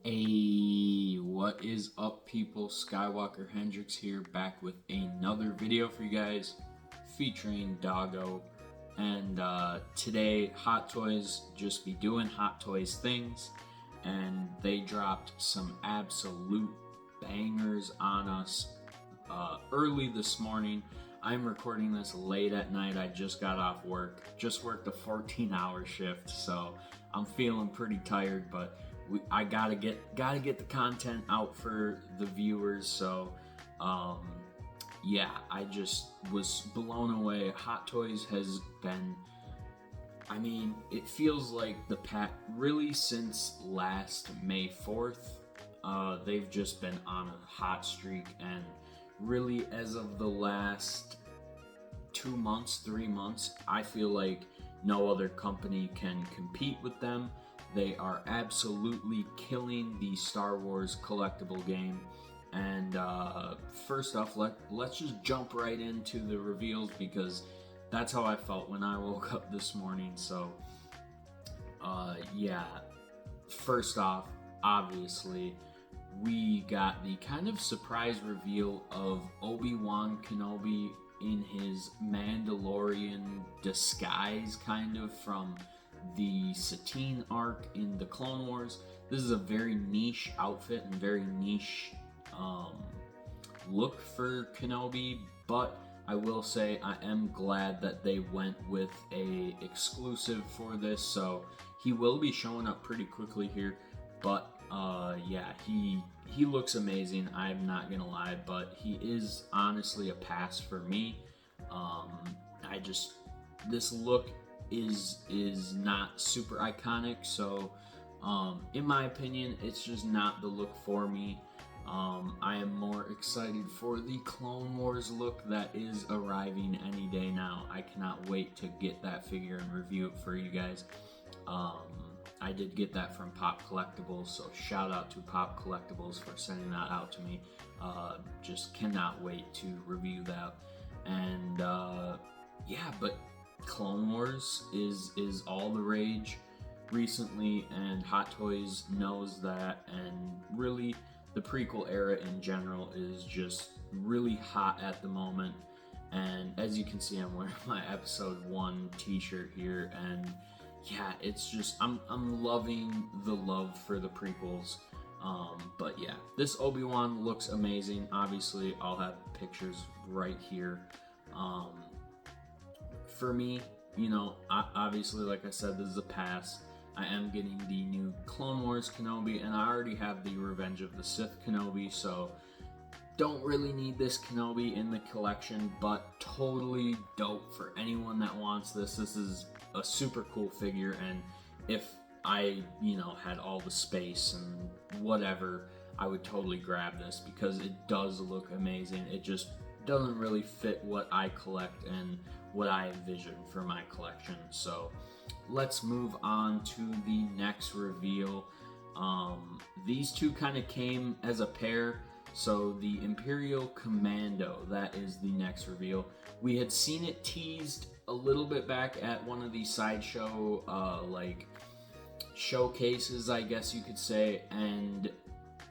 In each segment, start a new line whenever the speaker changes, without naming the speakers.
Hey, what is up, people? Skywalker Hendrix here, back with another video for you guys featuring Doggo. And today, Hot Toys just be doing Hot Toys things, and they dropped some absolute bangers on us early this morning. I'm recording this late at night. I just got off work, just worked a 14-hour shift, so I'm feeling pretty tired, but I gotta get the content out for the viewers. So yeah, I just was blown away. Hot Toys has been, I mean, it feels like really since last May 4th, they've just been on a hot streak, and really as of the last 2 months, 3 months, I feel like no other company can compete with them. They are absolutely killing the Star Wars collectible game. And first off, let's just jump right into the reveals, because that's how I felt when I woke up this morning. So yeah, first off, obviously, we got the kind of surprise reveal of ObiWan Kenobi in his Mandalorian disguise, kind of from the Satine arc in the Clone Wars. This is a very niche outfit and very niche look for Kenobi, but I will say I am glad that they went with a exclusive for this, so he will be showing up pretty quickly here. But yeah, he looks amazing, I'm not gonna lie, but he is honestly a pass for me. This look is not super iconic, so in my opinion, it's just not the look for me. I am more excited for the Clone Wars look that is arriving any day now. I cannot wait to get that figure and review it for you guys. I did get that from Pop Collectibles, so shout out to Pop Collectibles for sending that out to me. Just cannot wait to review that. And yeah, but Clone Wars is all the rage recently, and Hot Toys knows that, and really the prequel era in general is just really hot at the moment. And as you can see, I'm wearing my episode 1 t-shirt here, and yeah, it's just I'm loving the love for the prequels. But yeah, this Obi-Wan looks amazing. Obviously, I'll have pictures right here. For me, you know, obviously, like I said, this is a pass. I am getting the new Clone Wars Kenobi, and I already have the Revenge of the Sith Kenobi, so don't really need this Kenobi in the collection, but totally dope for anyone that wants this. This is a super cool figure, and if I, you know, had all the space and whatever, I would totally grab this, because it does look amazing. It just doesn't really fit what I collect and what I envision for my collection. So let's move on to the next reveal. These two kind of came as a pair. So the Imperial Commando, that is the next reveal. We had seen it teased a little bit back at one of the sideshow like showcases, I guess you could say, and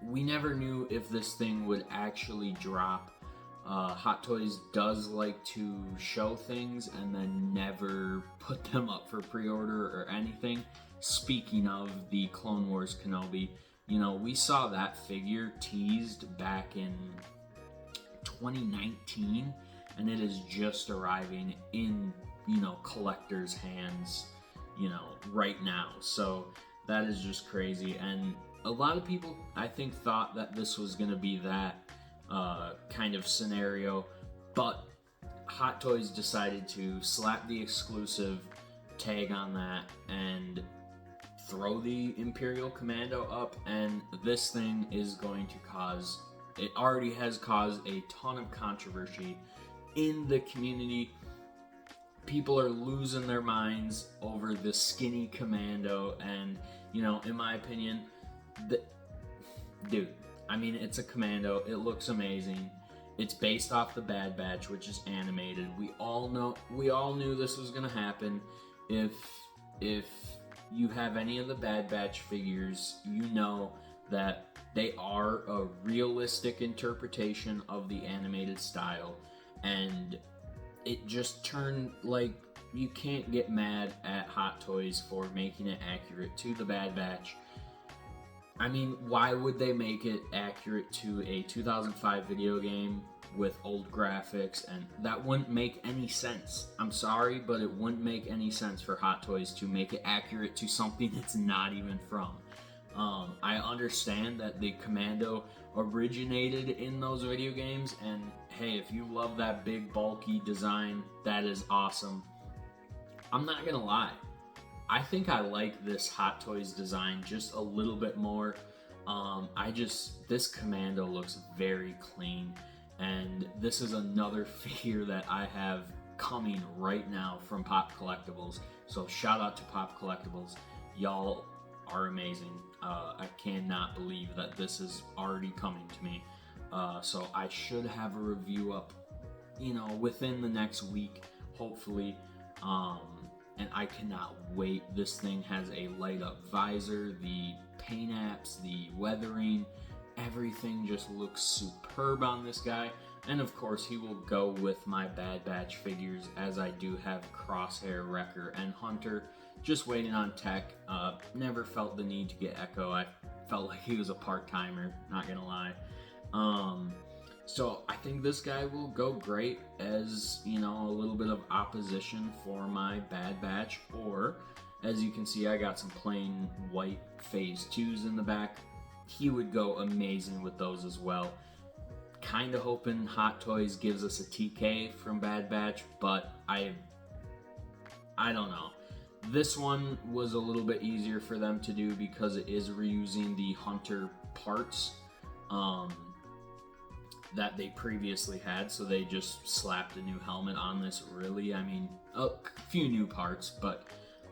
we never knew if this thing would actually drop. Hot Toys does like to show things and then never put them up for pre-order or anything. Speaking of the Clone Wars Kenobi, you know, we saw that figure teased back in 2019, and it is just arriving in, you know, collectors' hands, you know, right now. So that is just crazy, and a lot of people, I think, thought that this was going to be that kind of scenario, but Hot Toys decided to slap the exclusive tag on that and throw the Imperial Commando up, and this thing is going to cause, it already has caused a ton of controversy in the community. People are losing their minds over the skinny Commando, and, you know, in my opinion, dude, I mean, it's a Commando, it looks amazing. It's based off the Bad Batch, which is animated. We all knew this was gonna happen. If you have any of the Bad Batch figures, you know that they are a realistic interpretation of the animated style, and it just turned, like, you can't get mad at Hot Toys for making it accurate to the Bad Batch. I mean, why would they make it accurate to a 2005 video game with old graphics? And that wouldn't make any sense. I'm sorry, but it wouldn't make any sense for Hot Toys to make it accurate to something it's not even from. I understand that the Commando originated in those video games, and hey, if you love that big bulky design, that is awesome. I'm not gonna lie, I think I like this Hot Toys design just a little bit more. This Commando looks very clean, and this is another figure that I have coming right now from Pop Collectibles. So shout out to Pop Collectibles, y'all are amazing. I cannot believe that this is already coming to me. So I should have a review up, within the next week, hopefully. And I cannot wait. This thing has a light up visor, the paint apps, the weathering, everything just looks superb on this guy. And of course he will go with my Bad Batch figures, as I do have Crosshair, Wrecker, and Hunter. Just waiting on tech. Never felt the need to get Echo. I felt like he was a part-timer, not gonna lie. So I think this guy will go great as, a little bit of opposition for my Bad Batch, or as you can see, I got some plain white Phase 2s in the back. He would go amazing with those as well. Kind of hoping Hot Toys gives us a TK from Bad Batch, but I don't know. This one was a little bit easier for them to do because it is reusing the Hunter parts that they previously had, so they just slapped a new helmet on this, really. I mean, a few new parts, but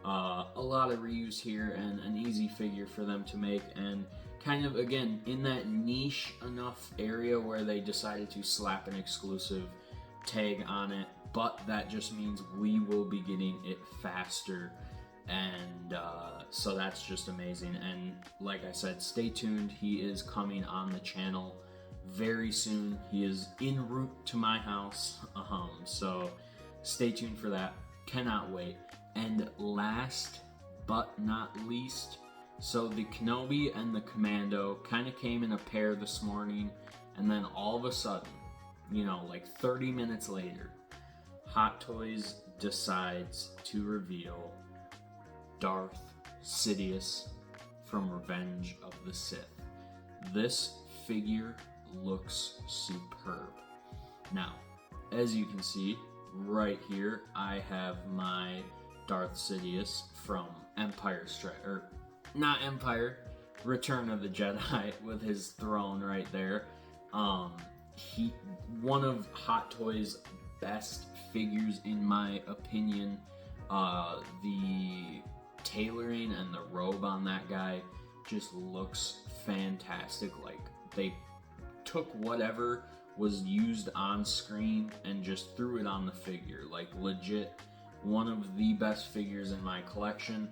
a lot of reuse here, and an easy figure for them to make, and kind of, again, in that niche enough area where they decided to slap an exclusive tag on it, but that just means we will be getting it faster, and so that's just amazing. And like I said, stay tuned. He is coming on the channel very soon. He is en route to my house, so stay tuned for that. Cannot wait. And last but not least, so the Kenobi and the Commando kind of came in a pair this morning, and then all of a sudden, like 30 minutes later, Hot Toys decides to reveal Darth Sidious from Revenge of the Sith. This figure looks superb. Now, as you can see right here, I have my Darth Sidious from Return of the Jedi, with his throne right there. One of Hot Toys' best figures in my opinion. The tailoring and the robe on that guy just looks fantastic. Like, they took whatever was used on screen and just threw it on the figure. Like, legit one of the best figures in my collection.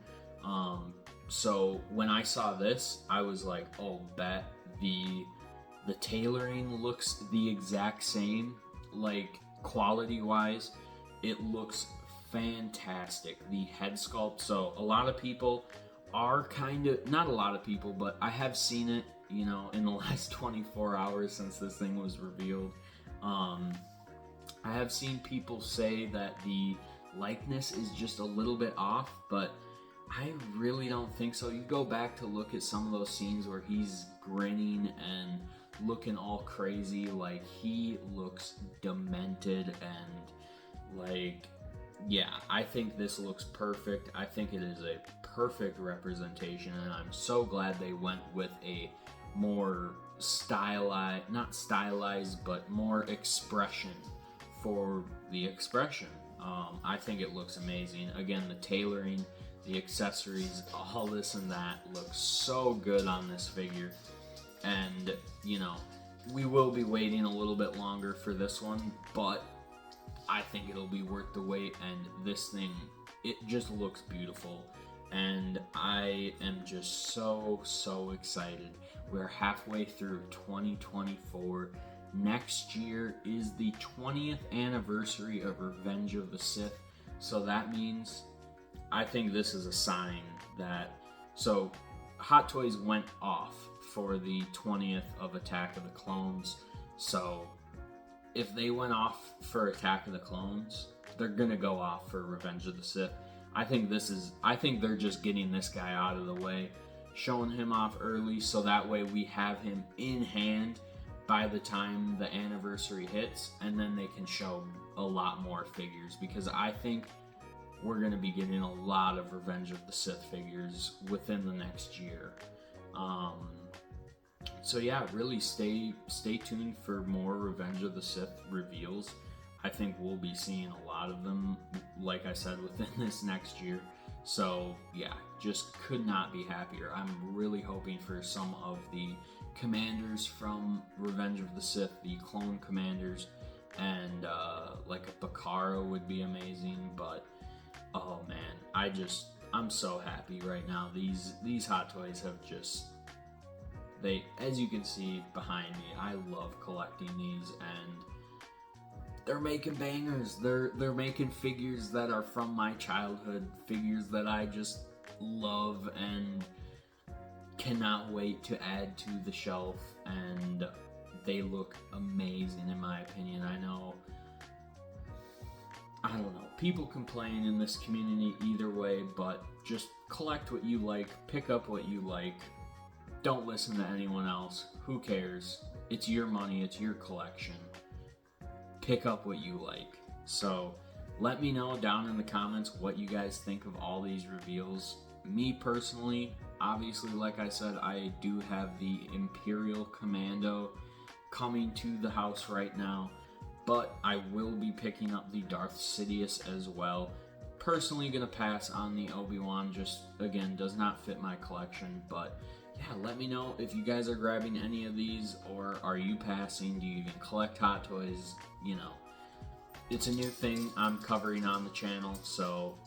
So when I saw this, I was like, oh, bet. The tailoring looks the exact same, like, quality wise. It looks fantastic. The head sculpt, so a lot of people are not a lot of people, but I have seen it, in the last 24 hours since this thing was revealed. I have seen people say that the likeness is just a little bit off, but I really don't think so. You go back to look at some of those scenes where he's grinning and looking all crazy, like, he looks demented, and like, yeah, I think this looks perfect. I think it is a perfect representation, and I'm so glad they went with a more not stylized, but more expression for the expression. I think it looks amazing. Again, the tailoring, the accessories, all this and that looks so good on this figure. And, we will be waiting a little bit longer for this one, but I think it'll be worth the wait. And this thing, it just looks beautiful. and I am just so excited. We're halfway through 2024. Next year is the 20th anniversary of Revenge of the Sith, so that means I think this is a sign that, so Hot Toys went off for the 20th of Attack of the Clones, so if they went off for Attack of the Clones, they're gonna go off for Revenge of the Sith. I think they're just getting this guy out of the way, showing him off early, so that way we have him in hand by the time the anniversary hits, and then they can show a lot more figures, because I think we're going to be getting a lot of Revenge of the Sith figures within the next year. So yeah, really stay tuned for more Revenge of the Sith reveals. I think we'll be seeing a lot of them, like I said, within this next year. So yeah, just could not be happier. I'm really hoping for some of the commanders from Revenge of the Sith, the clone commanders, and like a Bakara would be amazing. But oh man, I'm so happy right now. These Hot Toys have just, as you can see behind me, I love collecting these, and they're making bangers. They're making figures that are from my childhood, figures that I just love and cannot wait to add to the shelf, and they look amazing in my opinion. I don't know, people complain in this community either way, but just collect what you like, pick up what you like, don't listen to anyone else. Who cares? It's your money, it's your collection. Pick up what you like. So let me know down in the comments what you guys think of all these reveals. Me personally, obviously, like I said, I do have the Imperial Commando coming to the house right now, but I will be picking up the Darth Sidious as well. Personally gonna pass on the ObiWan, just again does not fit my collection. But yeah, let me know if you guys are grabbing any of these, or are you passing? Do you even collect Hot Toys? You know, it's a new thing I'm covering on the channel, so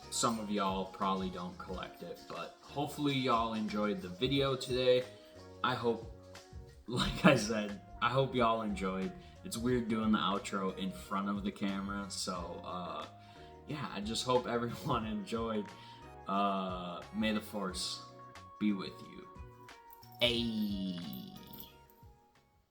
some of y'all probably don't collect it, but hopefully y'all enjoyed the video today. I hope, like I said, I hope y'all enjoyed. It's weird doing the outro in front of the camera, so yeah, I just hope everyone enjoyed. May the Force be with you. Ayy.